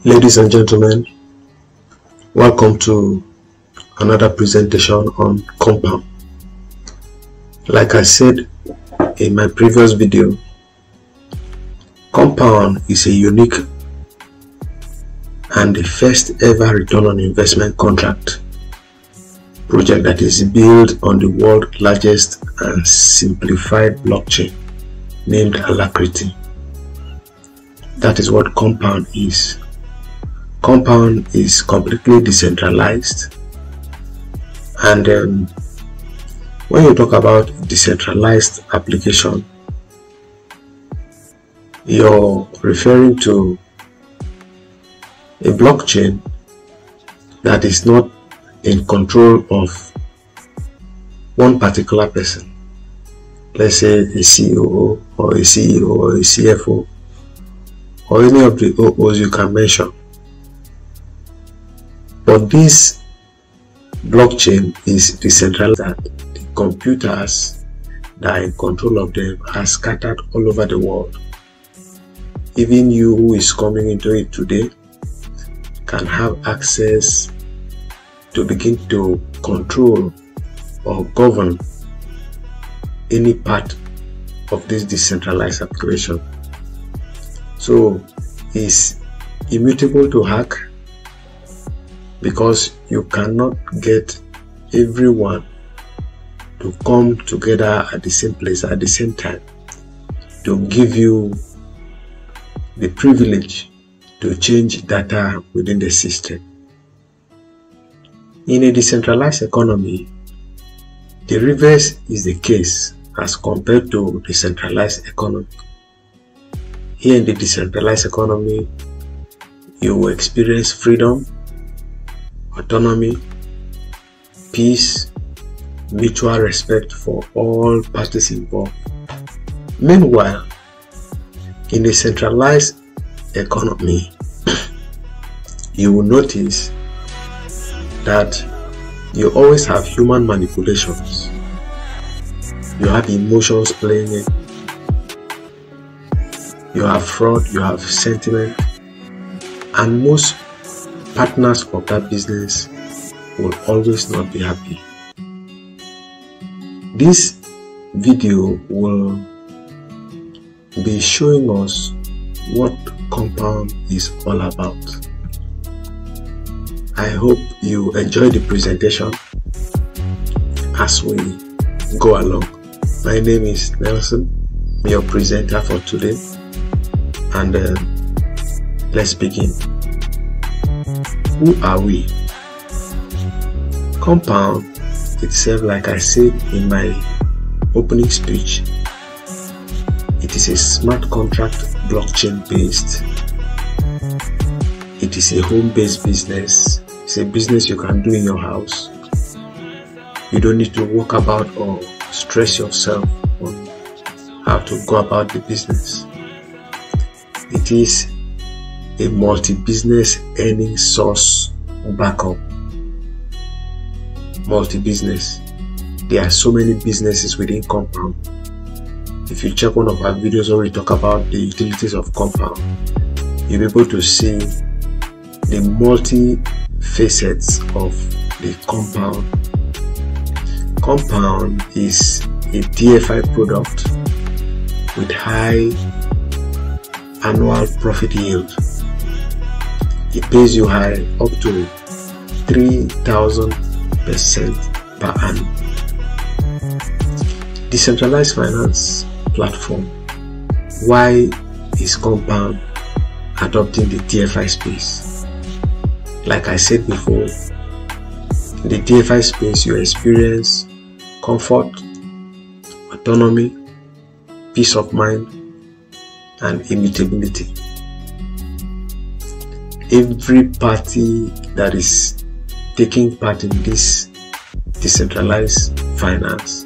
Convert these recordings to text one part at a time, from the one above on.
Ladies and gentlemen, welcome to another presentation on Kompwnd. Like I said in my previous video, Kompwnd is a unique and the first ever return on investment contract project that is built on the world's largest and simplified blockchain named Alacrity. That is what Kompwnd is. Kompwnd is completely decentralized, and when you talk about decentralized application, you're referring to a blockchain that is not in control of one particular person, let's say a CEO or a CEO or a CFO or any of the OOs you can mention. But this blockchain is decentralized, that the computers that are in control of them are scattered all over the world. Even you who is coming into it today can have access to begin to control or govern any part of this decentralized application. So it's immutable to hack, because you cannot get everyone to come together at the same place at the same time to give you the privilege to change data within the system. In a decentralized economy, the reverse is the case as compared to the centralized economy. Here in the decentralized economy, you will experience freedom, autonomy, peace, mutual respect for all parties involved. Meanwhile, in a centralized economy, you will notice that you always have human manipulations. You have emotions playing in. You have fraud, you have sentiment, and most partners of that business will always not be happy. This video will be showing us what Kompwnd is all about. I hope you enjoy the presentation as we go along. My name is Nelson, your presenter for today, and let's begin. Who are we? Kompwnd itself, like I said in my opening speech, it is a smart contract blockchain based. It is a home-based business. It's a business you can do in your house. You don't need to work about or stress yourself on how to go about the business. It is a multi-business earning source backup. Multi-business. There are so many businesses within Kompwnd. If you check one of our videos where we talk about the utilities of Kompwnd, you'll be able to see the multi-facets of the Kompwnd. Kompwnd is a DFI product with high annual profit yield. It pays you high up to 3,000% per annum. Decentralized finance platform. Why is Kompwnd adopting the DFI space? Like I said before, in the DFI space you experience comfort, autonomy, peace of mind, and immutability. Every party that is taking part in this decentralized finance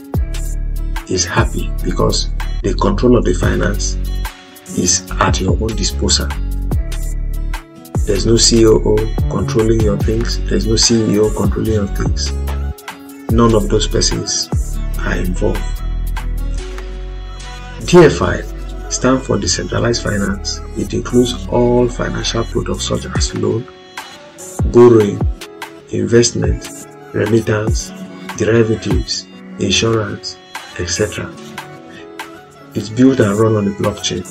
is happy because the control of the finance is at your own disposal. There's no COO controlling your things. There's no CEO controlling your things. None of those persons are involved. DFI stands for decentralized finance. It includes all financial products such as loan, borrowing, investment, remittance, derivatives, insurance, etc. It's built and run on the blockchain.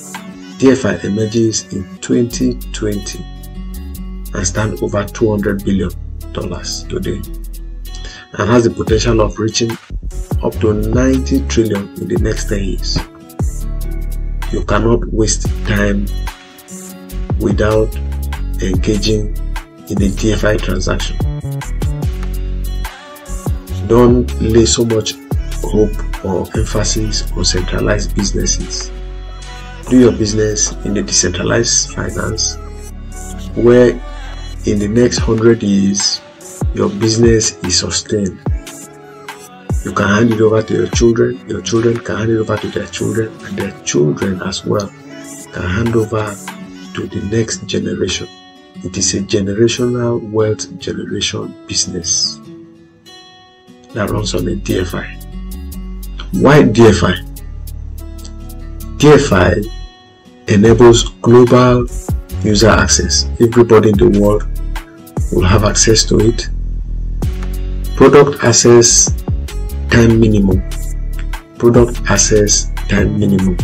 DeFi emerges in 2020 and stands over $200 billion today, and has the potential of reaching up to 90 trillion in the next 10 years. You cannot waste time without engaging in a DeFi transaction. Don't lay so much hope or emphasis on centralized businesses. Do your business in the decentralized finance, where in the next 100 years your business is sustained. You can hand it over to your children can hand it over to their children, and their children as well can hand over to the next generation. It is a generational wealth generation business that runs on a DeFi. Why DeFi? DeFi enables global user access. Everybody in the world will have access to it. Product access time minimum. Product access time minimum.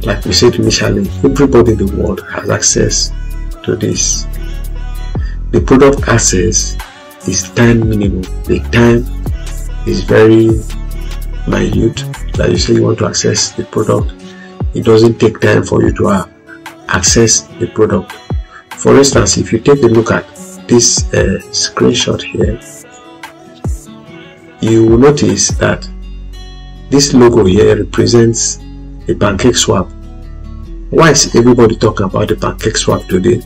Like we said initially, everybody in the world has access to this. The product access is time minimum. The time is very minute. Like you say, you want to access the product, it doesn't take time for you to access the product. For instance, if you take a look at this screenshot here, you will notice that this logo here represents a pancake swap. Why is everybody talking about the pancake swap today?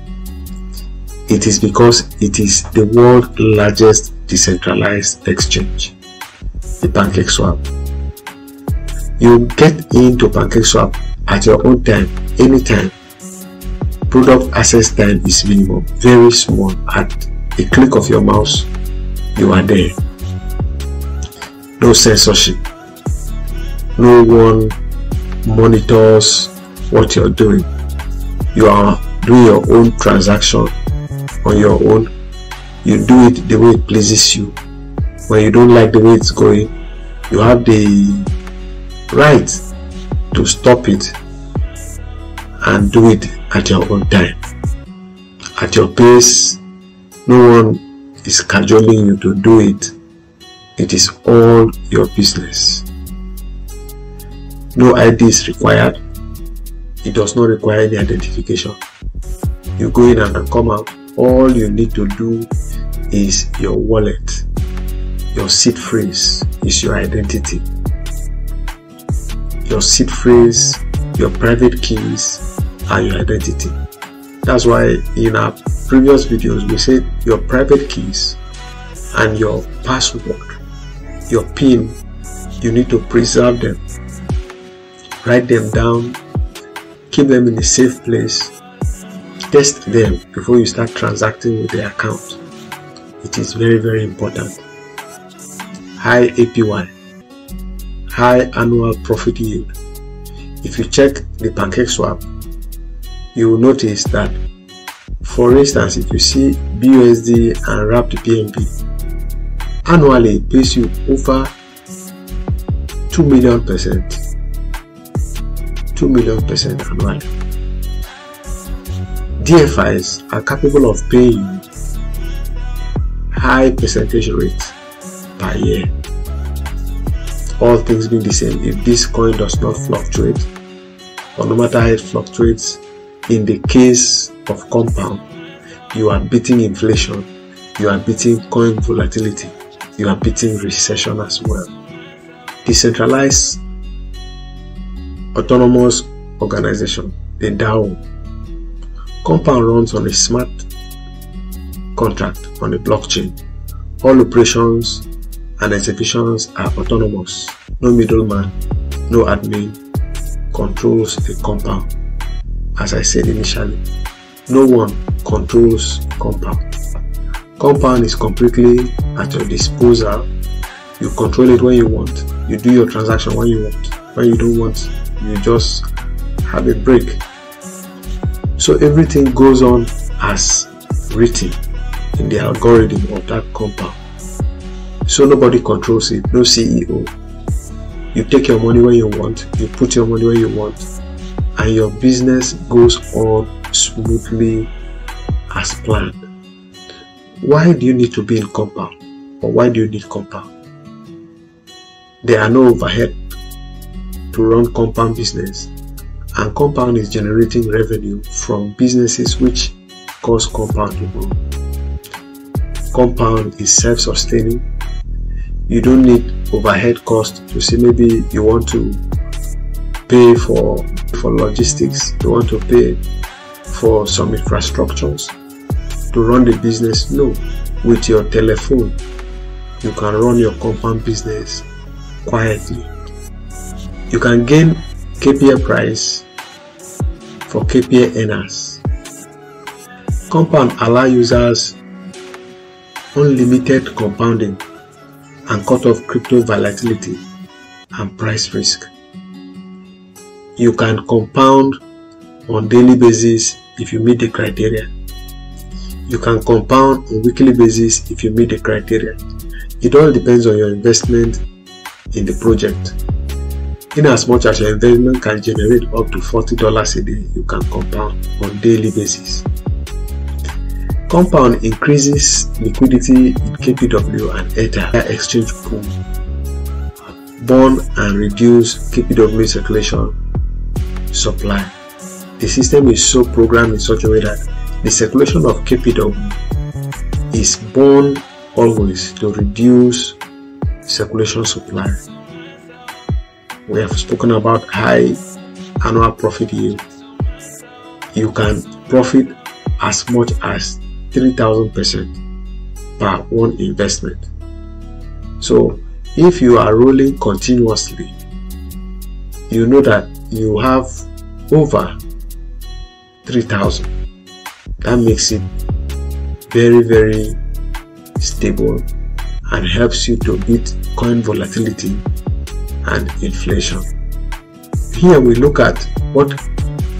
It is because it is the world's largest decentralized exchange, the pancake swap. You get into pancake swap at your own time, anytime. Product access time is minimum, very small. At a click of your mouse, you are there. No censorship. No one monitors what you're doing. You are doing your own transaction on your own. You do it the way it pleases you. When you don't like the way it's going, you have the right to stop it and do it at your own time, at your pace. No one is cajoling you to do it. It is all your business. No ID is required. It does not require any identification. You go in and come out. All you need to do is your wallet. Your seed phrase is your identity. Your seed phrase, your private keys are your identity. That's why in our previous videos we said your private keys and your password, your PIN, you need to preserve them. Write them down, keep them in a safe place, test them before you start transacting with the account. It is very, very important. High APY, high annual profit yield. If you check the pancake swap, you will notice that, for instance, if you see BUSD and wrapped PNB, annually it pays you over 2 million%. 2 million% annually. DFIs are capable of paying you high percentage rates per year. All things being the same, if this coin does not fluctuate, or no matter how it fluctuates, in the case of Kompwnd, you are beating inflation, you are beating coin volatility, you are beating recession as well. Decentralized autonomous organization, the DAO. Kompwnd runs on a smart contract on the blockchain. All operations and executions are autonomous. No middleman, no admin controls the Kompwnd. As I said initially, no one controls Kompwnd. Kompwnd is completely at your disposal. You control it when you want. You do your transaction when you want. When you don't want, you just have a break. So everything goes on as written in the algorithm of that compound. So nobody controls it, no CEO. You take your money when you want, you put your money where you want, and your business goes on smoothly as planned. Why do you need to be in Kompwnd? Or why do you need Kompwnd? There are no overhead to run Kompwnd business, and Kompwnd is generating revenue from businesses which cause Kompwnd to grow. Kompwnd is self-sustaining. You don't need overhead cost to say maybe you want to pay for logistics, you want to pay for some infrastructures to run the business. No, with your telephone you can run your Kompwnd business quietly. You can gain KPI price for KPI earners. Kompwnd allows users unlimited compounding and cut off crypto volatility and price risk. You can compound on daily basis if you meet the criteria. You can compound on weekly basis if you meet the criteria. It all depends on your investment in the project. In as much as your investment can generate up to $40 a day, you can compound on daily basis. Kompwnd increases liquidity in KPW and Ether exchange pool, burn and reduce KPW circulation supply. The system is so programmed in such a way that the circulation of KPW is burned always to reduce circulation supply. We have spoken about high annual profit yield. You can profit as much as 3,000% per one investment. So if you are rolling continuously, you know that you have over 3,000. That makes it very, very stable and helps you to beat coin volatility and inflation. Here we look at what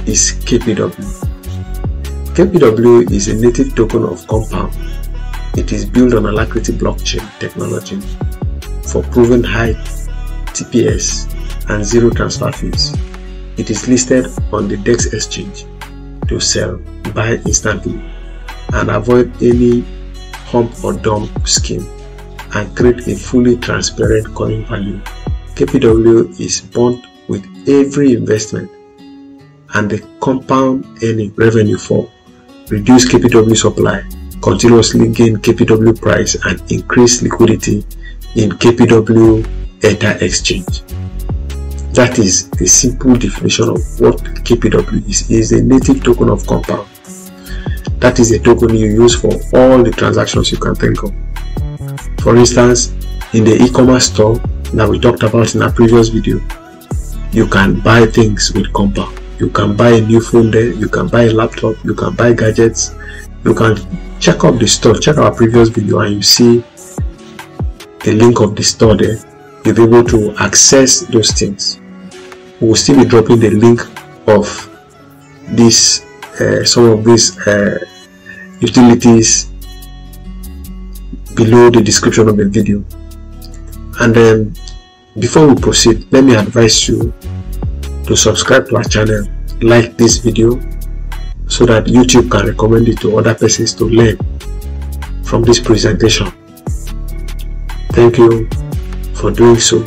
is KPW. KPW is a native token of Kompwnd. It is built on Alacrity blockchain technology for proven high TPS and zero transfer fees. It is listed on the DEX exchange to sell, buy instantly, and avoid any hump or dump scheme, and create a fully transparent coin value. KPW is bonded with every investment, and the compound earning revenue for reduce KPW supply, continuously gain KPW price, and increase liquidity in KPW Ether exchange. That is the simple definition of what KPW is. It is a native token of Kompwnd. That is a token you use for all the transactions you can think of. For instance, in the e-commerce store that we talked about in our previous video, you can buy things with Kompwnd. You can buy a new phone there, you can buy a laptop, you can buy gadgets. You can check out the store, check our previous video, and you see the link of the store there. You'll be able to access those things. We will still be dropping the link of this some of these utilities below the description of the video. And then before we proceed, let me advise you to subscribe to our channel, like this video, so that YouTube can recommend it to other persons to learn from this presentation. Thank you for doing so.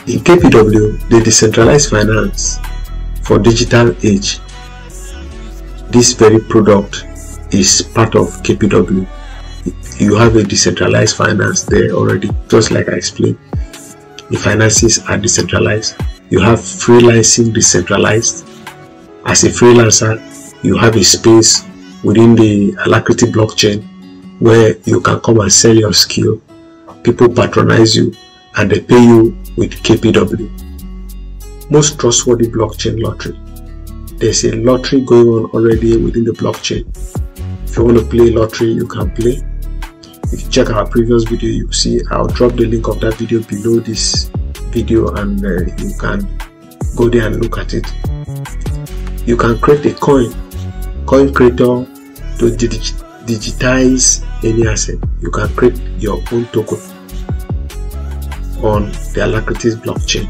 In KPW, the decentralized finance for digital age, this very product is part of KPW. You have a decentralized finance there already, just like I explained. The finances are decentralized. You have freelancing decentralized. As a freelancer, you have a space within the Alacrity blockchain where you can come and sell your skill. People patronize you and they pay you with KPW. Most trustworthy blockchain lottery. There's a lottery going on already within the blockchain. If you want to play lottery, you can play. If you check our previous video, you see I'll drop the link of that video below this video, and you can go there and look at it. You can create a coin creator to digitize any asset. You can create your own token on the Alacrity's blockchain.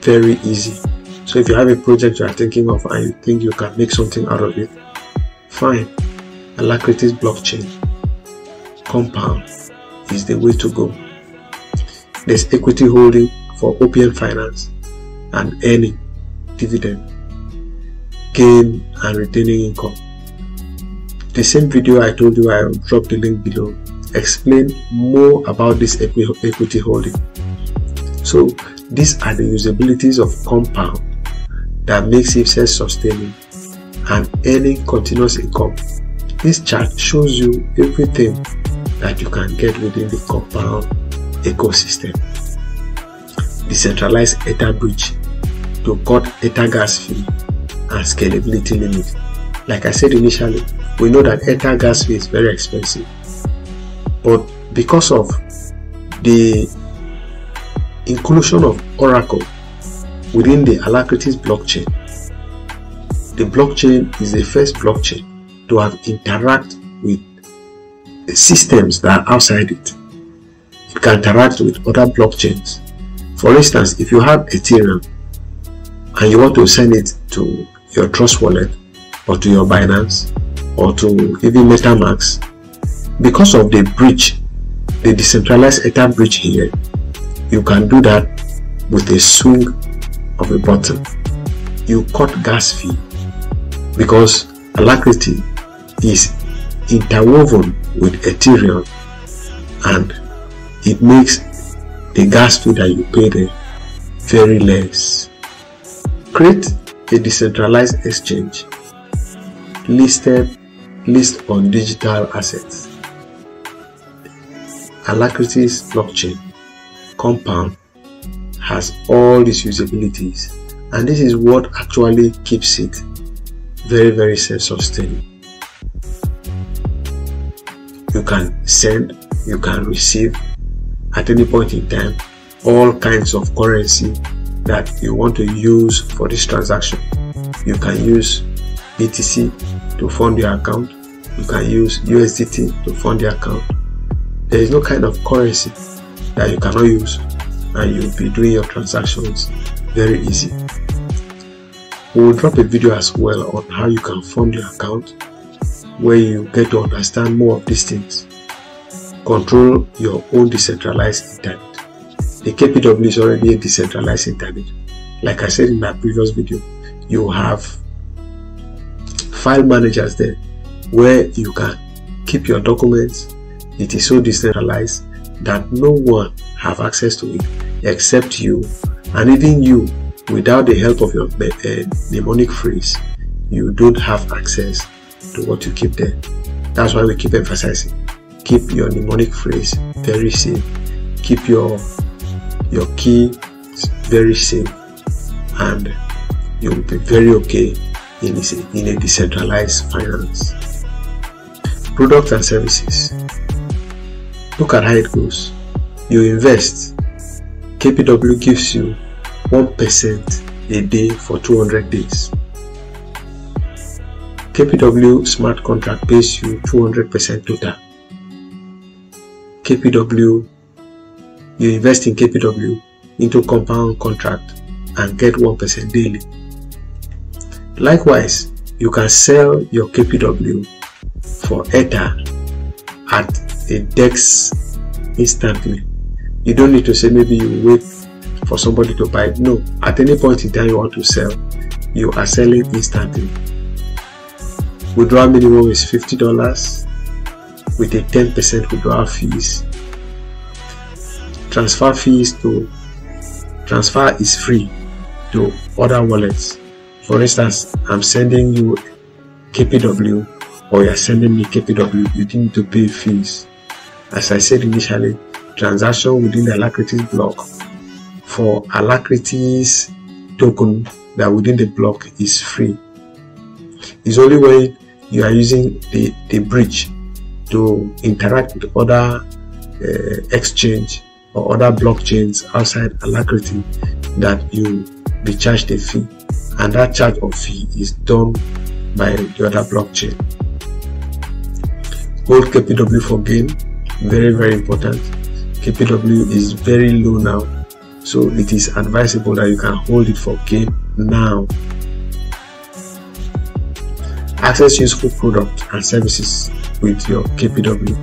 Very easy. So if you have a project you are thinking of and you think you can make something out of it, fine. Alacrity's blockchain, Kompwnd, is the way to go. There's equity holding for OPM finance and earning, dividend, gain and retaining income. The same video I told you, I'll drop the link below, explain more about this equity holding. So these are the usabilities of Kompwnd that makes it self-sustaining and earning continuous income. This chart shows you everything that you can get within the Kompwnd ecosystem. Decentralized Ether bridge to cut Ether gas fee and scalability limit. Like I said initially, we know that Ether gas fee is very expensive, but because of the inclusion of Oracle within the Alacrity's blockchain, the blockchain is the first blockchain to have interact with the systems that are outside it. It can interact with other blockchains. For instance, if you have Ethereum and you want to send it to your Trust wallet or to your Binance or to even MetaMask, because of the bridge, the decentralized Ether bridge here, you can do that with a swing of a button. You cut gas fee because Alacrity is interwoven with Ethereum and it makes the gas fee that you pay there very less. Create a decentralized exchange list on digital assets. Alacrity's blockchain, Kompwnd, has all these usabilities, and this is what actually keeps it very, very self-sustaining. You can send, you can receive at any point in time all kinds of currency that you want to use for this transaction. You can use BTC to fund your account. You can use USDT to fund your account. There is no kind of currency that you cannot use, and you'll be doing your transactions very easy. We will drop a video as well on how you can fund your account, where you get to understand more of these things. Control your own decentralized internet. The KPW is already a decentralized internet. Like I said in my previous video, you have file managers there where you can keep your documents. It is so decentralized that no one have access to it except you, and even you, without the help of your mnemonic phrase, you don't have access to what you keep there. That's why we keep emphasizing, keep your mnemonic phrase very safe, keep your key very safe, and you'll be very okay in a decentralized finance. Products and services. Look at how it goes. You invest. KPW gives you 1% a day for 200 days. KPW smart contract pays you 200% total. KPW, you invest in KPW into Kompwnd contract and get 1% daily. Likewise, you can sell your KPW for Ether at a DEX instantly. You don't need to say maybe you wait for somebody to buy it. No, at any point in time you want to sell, you are selling instantly. Withdrawal minimum is $50 with a 10% withdrawal fees. Transfer is free to other wallets. For instance, I'm sending you KPW or you're sending me KPW, you didn't need to pay fees. As I said initially, transaction within the Alacrity's block for Alacrity's token that within the block is free. It's only when you are using the bridge to interact with other exchange or other blockchains outside Alacrity that you be charged a fee, and that charge of fee is done by the other blockchain. Hold KPW for gain, very, very important. KPW is very low now, so it is advisable that you can hold it for gain now. Access useful products and services with your KPW.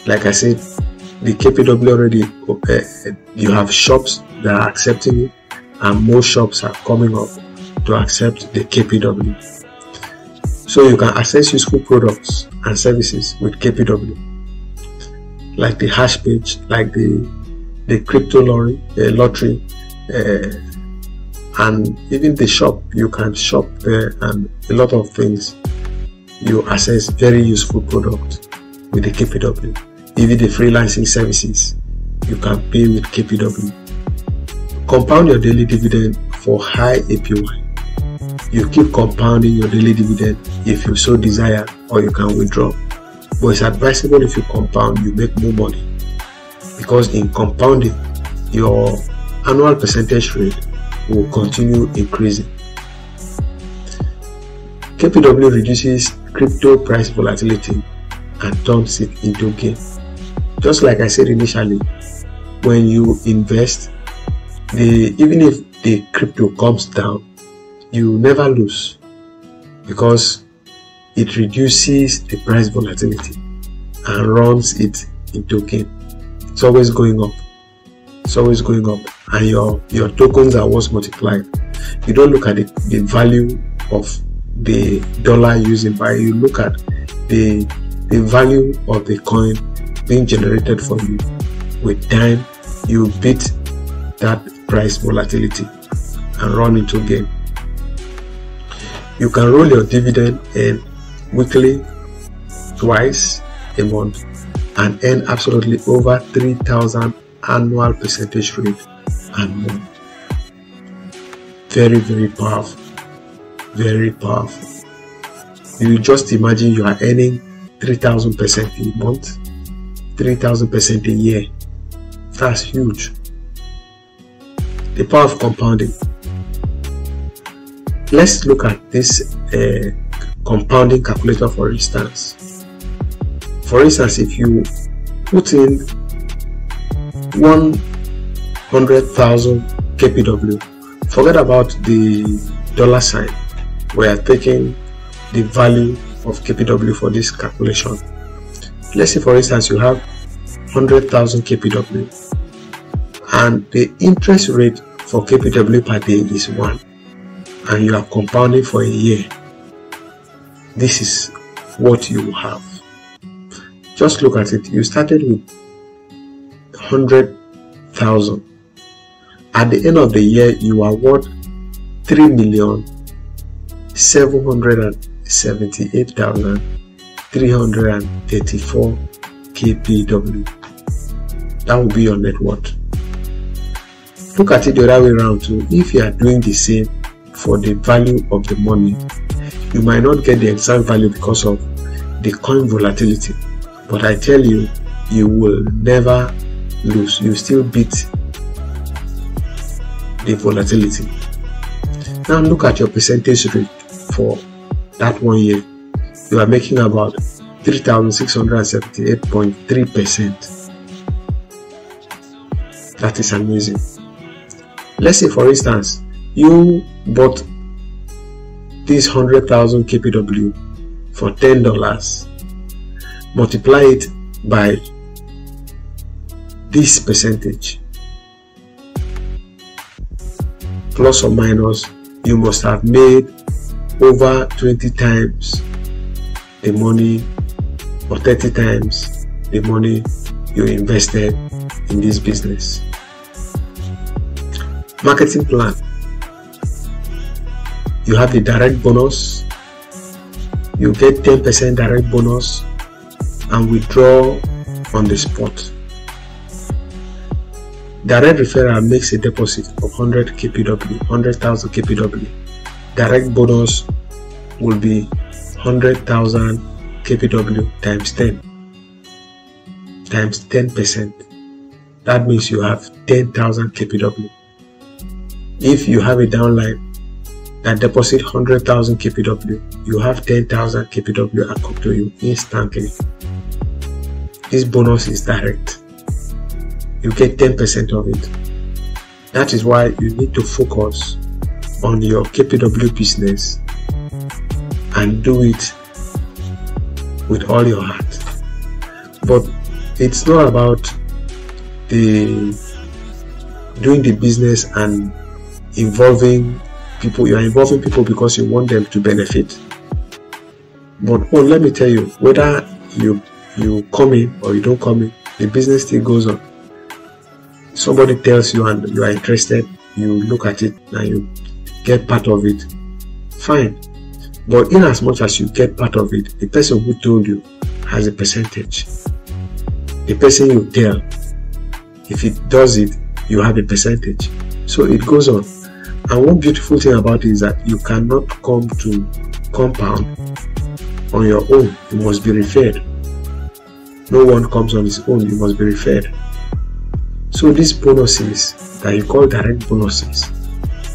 Like I said, the KPW already, you have shops that are accepting it, and more shops are coming up to accept the KPW. So you can access useful products and services with KPW, like the hash page, like the crypto lottery, and even the shop. You can shop there, and a lot of things. You access very useful product with the KPW. Even the freelancing services, you can pay with KPW. Compound your daily dividend for high APY. You keep compounding your daily dividend if you so desire, or you can withdraw. But it's advisable if you compound, you make more money, because in compounding, your annual percentage rate will continue increasing. KPW reduces crypto price volatility and turns it into gain. Just like I said initially, when you invest, even if the crypto comes down, you never lose, because it reduces the price volatility and runs it into gain. It's always going up. It's always going up, and your tokens are what's multiplied. You don't look at the value of the dollar using buy. You look at the value of the coin being generated for you. With time, you beat that price volatility and run into gain. You can roll your dividend in weekly, twice a month, and earn absolutely over 3,000 annual percentage rate and more. Very, very powerful. Very powerful. You just imagine you are earning 3,000% a month, 3,000% a year. That's huge. The power of compounding. Let's look at this compounding calculator, for instance. For instance, if you put in 100,000 KPW, forget about the dollar sign. We are taking the value of KPW for this calculation. Let's say, for instance, you have 100,000 KPW, and the interest rate for KPW per day is 1, and you are compounding for a year. This is what you have. Just look at it. You started with 100,000. At the end of the year, you are worth 3,778,334 KPW. That will be your net worth. Look at it the other way around too. If you are doing the same for the value of the money, you might not get the exact value because of the coin volatility, but I tell you, you will never lose. You still beat the volatility. Now look at your percentage rate for that 1 year. You are making about 3,678.3%. That is amazing. Let's say, for instance, you bought this 100,000 KPW for $10. Multiply it by this percentage, plus or minus, you must have made over 20 times the money, or 30 times the money you invested in this business. Marketing plan. You have the direct bonus. You get 10% direct bonus and withdraw on the spot. Direct referral makes a deposit of 100 KPW, 100,000 KPW. Direct bonus will be 100,000 KPW times 10 times 10%. That means you have 10,000 KPW. If you have a downline that deposit 100,000 KPW, you have 10,000 KPW come to you instantly. This bonus is direct. You get 10% of it. That is why you need to focus on your KPW business and do it with all your heart. But it's not about doing the business and involving people. You are involving people because you want them to benefit. But let me tell you, whether you come in or you don't come in, the business still goes on. Somebody tells you and you are interested, you look at it and you get part of it, fine. But in as much as you get part of it, the person who told you has a percentage. The person you tell, if it does it, you have a percentage. So it goes on. And one beautiful thing about it is that you cannot come to Kompwnd on your own. You must be referred. No one comes on his own. You must be referred. So these bonuses that you call direct bonuses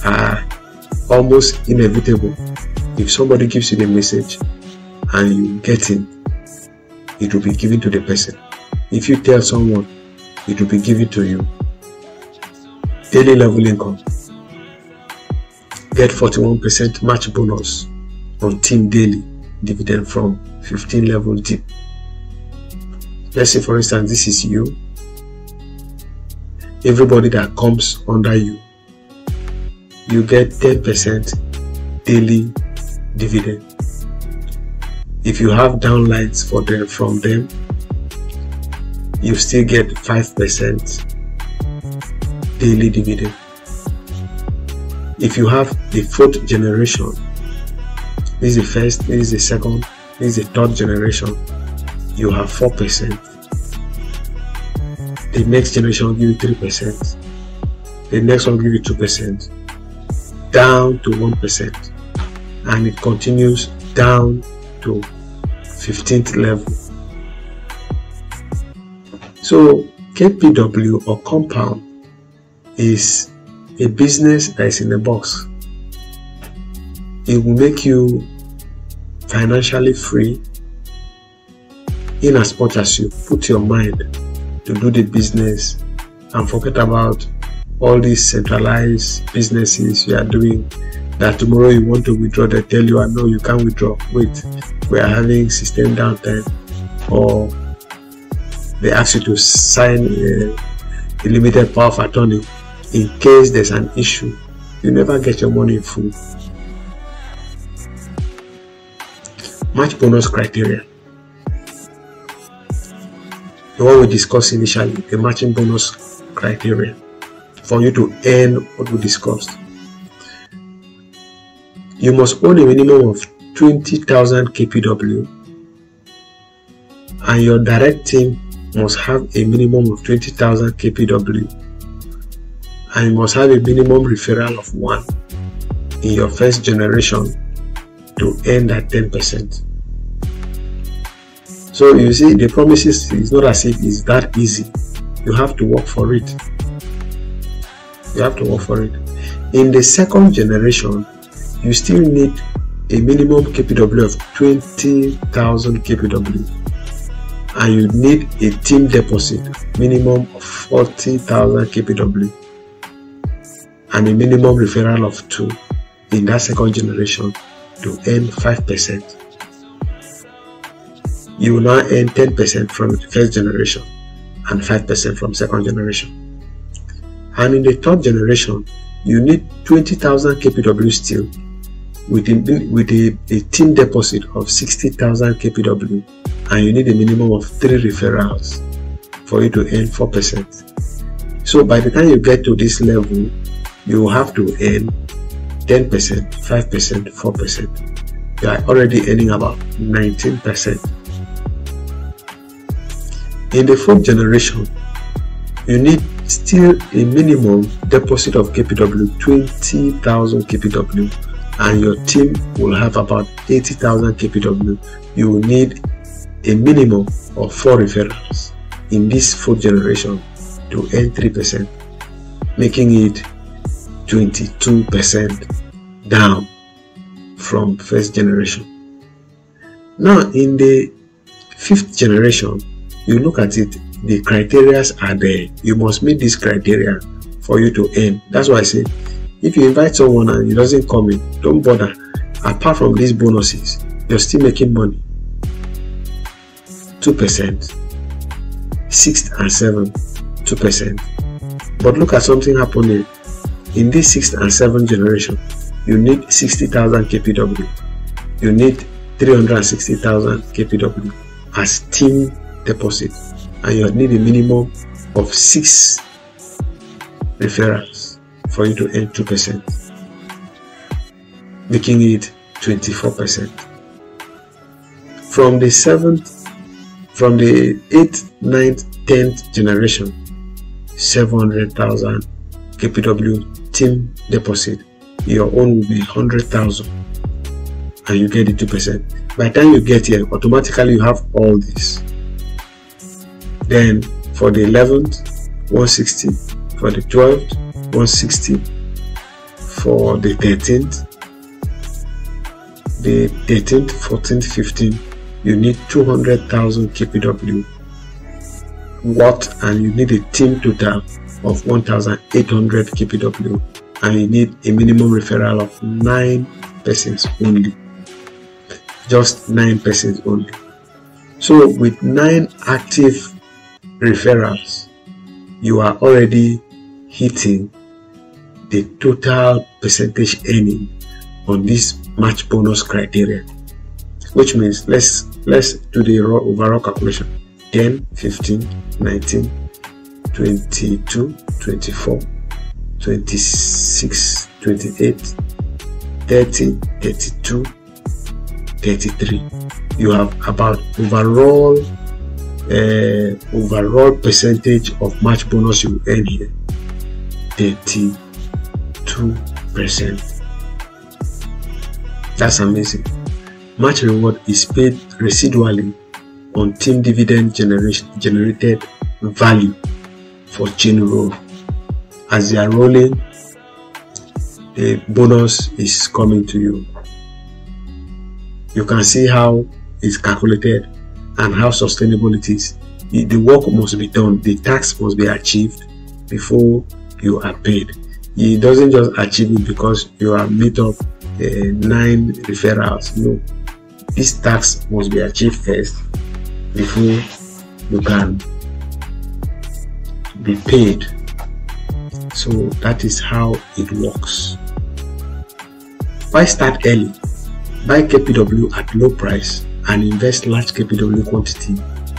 are almost inevitable. If somebody gives you the message and you get in, it will be given to the person. If you tell someone, it will be given to you. Daily level income. Get 41% match bonus on team daily dividend from 15 level deep. Let's say for instance this is you. Everybody that comes under you, you get 10% daily dividend. If you have downlines from them, you still get 5% daily dividend. If you have the fourth generation, this is the first, this is the second, this is the third generation, you have 4%. The next generation will give you 3%. The next one will give you 2%. Down to 1%. And it continues down to 15th level. So KPW or Kompwnd is a business that is in a box. It will make you financially free in as much as you put your mind to do the business and forget about all these centralized businesses you are doing, that tomorrow you want to withdraw, they tell you, no, you can't withdraw, wait, we are having system downtime, or they ask you to sign a limited power of attorney in case there's an issue. You never get your money in full. Match bonus criteria. The one we discussed initially, the matching bonus criteria for you to earn what we discussed. You must own a minimum of 20,000 KPW and your direct team must have a minimum of 20,000 KPW and you must have a minimum referral of 1 in your first generation to earn that 10%. So you see, the promises is not as if it's that easy. You have to work for it. You have to work for it. In the second generation, you still need a minimum KPW of 20,000 KPW, and you need a team deposit minimum of 40,000 KPW and a minimum referral of 2 in that second generation to earn 5%. You will now earn 10% from the first generation and 5% from second generation. And in the third generation, you need 20,000 KPW still with a team deposit of 60,000 KPW, and you need a minimum of 3 referrals for you to earn 4%. So by the time you get to this level, you have to earn 10%, 5%, 4%. You are already earning about 19%. In the fourth generation, you need still a minimum deposit of KPW, 20,000 KPW, and your team will have about 80,000 KPW. You will need a minimum of 4 referrals in this fourth generation to earn 3%, making it 22% down from first generation. Now in the 5th generation, you look at it, the criteria are there. You must meet this criteria for you to earn. That's why I say, if you invite someone and he doesn't come in, don't bother. Apart from these bonuses, you're still making money. 2%, 6th and 7th, 2%. But look at something happening. In this 6th and 7th generation, you need 60,000 KPW. You need 360,000 KPW as team deposit, and you need a minimum of 6 referrals for you to earn 2%, making it 24%. From the 8th, 9th, 10th generation, 700,000 KPW team deposit. Your own will be 100,000, and you get the 2%. By the time you get here, automatically you have all this. Then for the 11th, 160. For the 12th, 160. For the 13th, 14th, 15th, you need 200,000 KPW worth, and you need a team total of 1,800 KPW, and you need a minimum referral of 9 persons only. Just 9 persons only. So with 9 active referrals, you are already hitting the total percentage earning on this match bonus criteria, which means let's do the overall calculation. 10, 15, 19, 22, 24, 26, 28, 30, 32, 33. You have about overall percentage of match bonus you earn here, 32%. That's amazing. Match reward is paid residually on team dividend generated value for chain roll. As they are rolling, the bonus is coming to you. You can see how it's calculated and how sustainable it is. The work must be done, the task must be achieved before you are paid. It doesn't just achieve it because you have met up 9 referrals. No, this task must be achieved first before you can be paid. So that is how it works. Why start early? Buy KPW at low price and invest large KPW quantity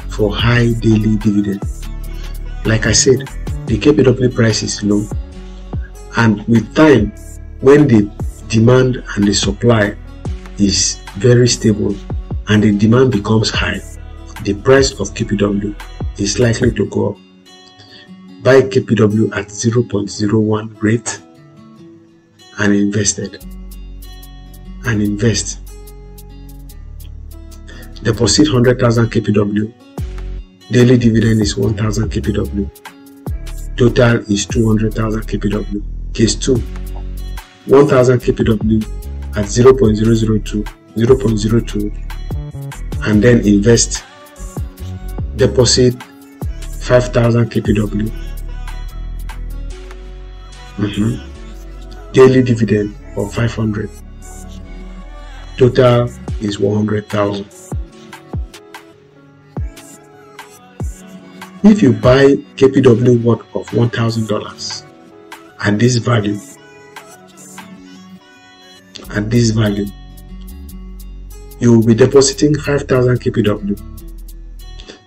for high daily dividend. Like I said, the KPW price is low, and with time, when the demand and the supply is very stable and the demand becomes high, the price of KPW is likely to go up. Buy KPW at 0.01 rate and invest. Deposit 100,000 KPW. Daily dividend is 1,000 KPW. Total is 200,000 KPW. Case 2, 1,000 KPW at 0.02, and then invest. Deposit 5,000 KPW. Daily dividend of 500. Total is 100,000. If you buy KPW worth of $1,000 at this value, you will be depositing 5,000 KPW.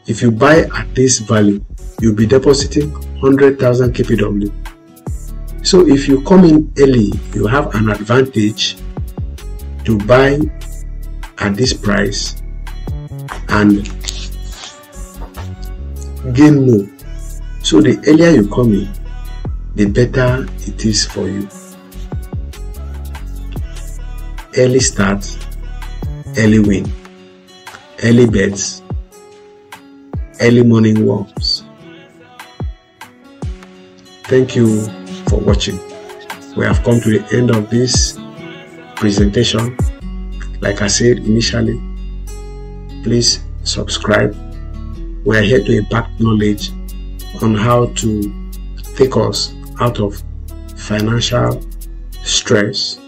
If you buy at this value, you'll be depositing 100,000 KPW. So if you come in early, you have an advantage to buy at this price and gain more. So the earlier you come in, the better it is for you. Early start, early win, early bets, early morning walks. Thank you for watching. we have come to the end of this presentation. Like I said initially, please subscribe. We are here to impart knowledge on how to take us out of financial stress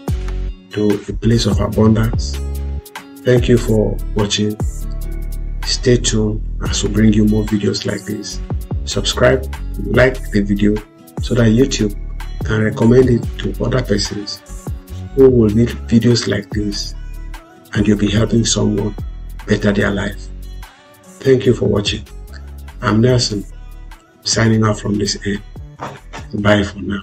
to a place of abundance. Thank you for watching. Stay tuned as we bring you more videos like this. Subscribe, like the video so that YouTube can recommend it to other persons who will need videos like this, and you'll be helping someone better their life. Thank you for watching. I'm Nelson, signing out from this end. Bye for now.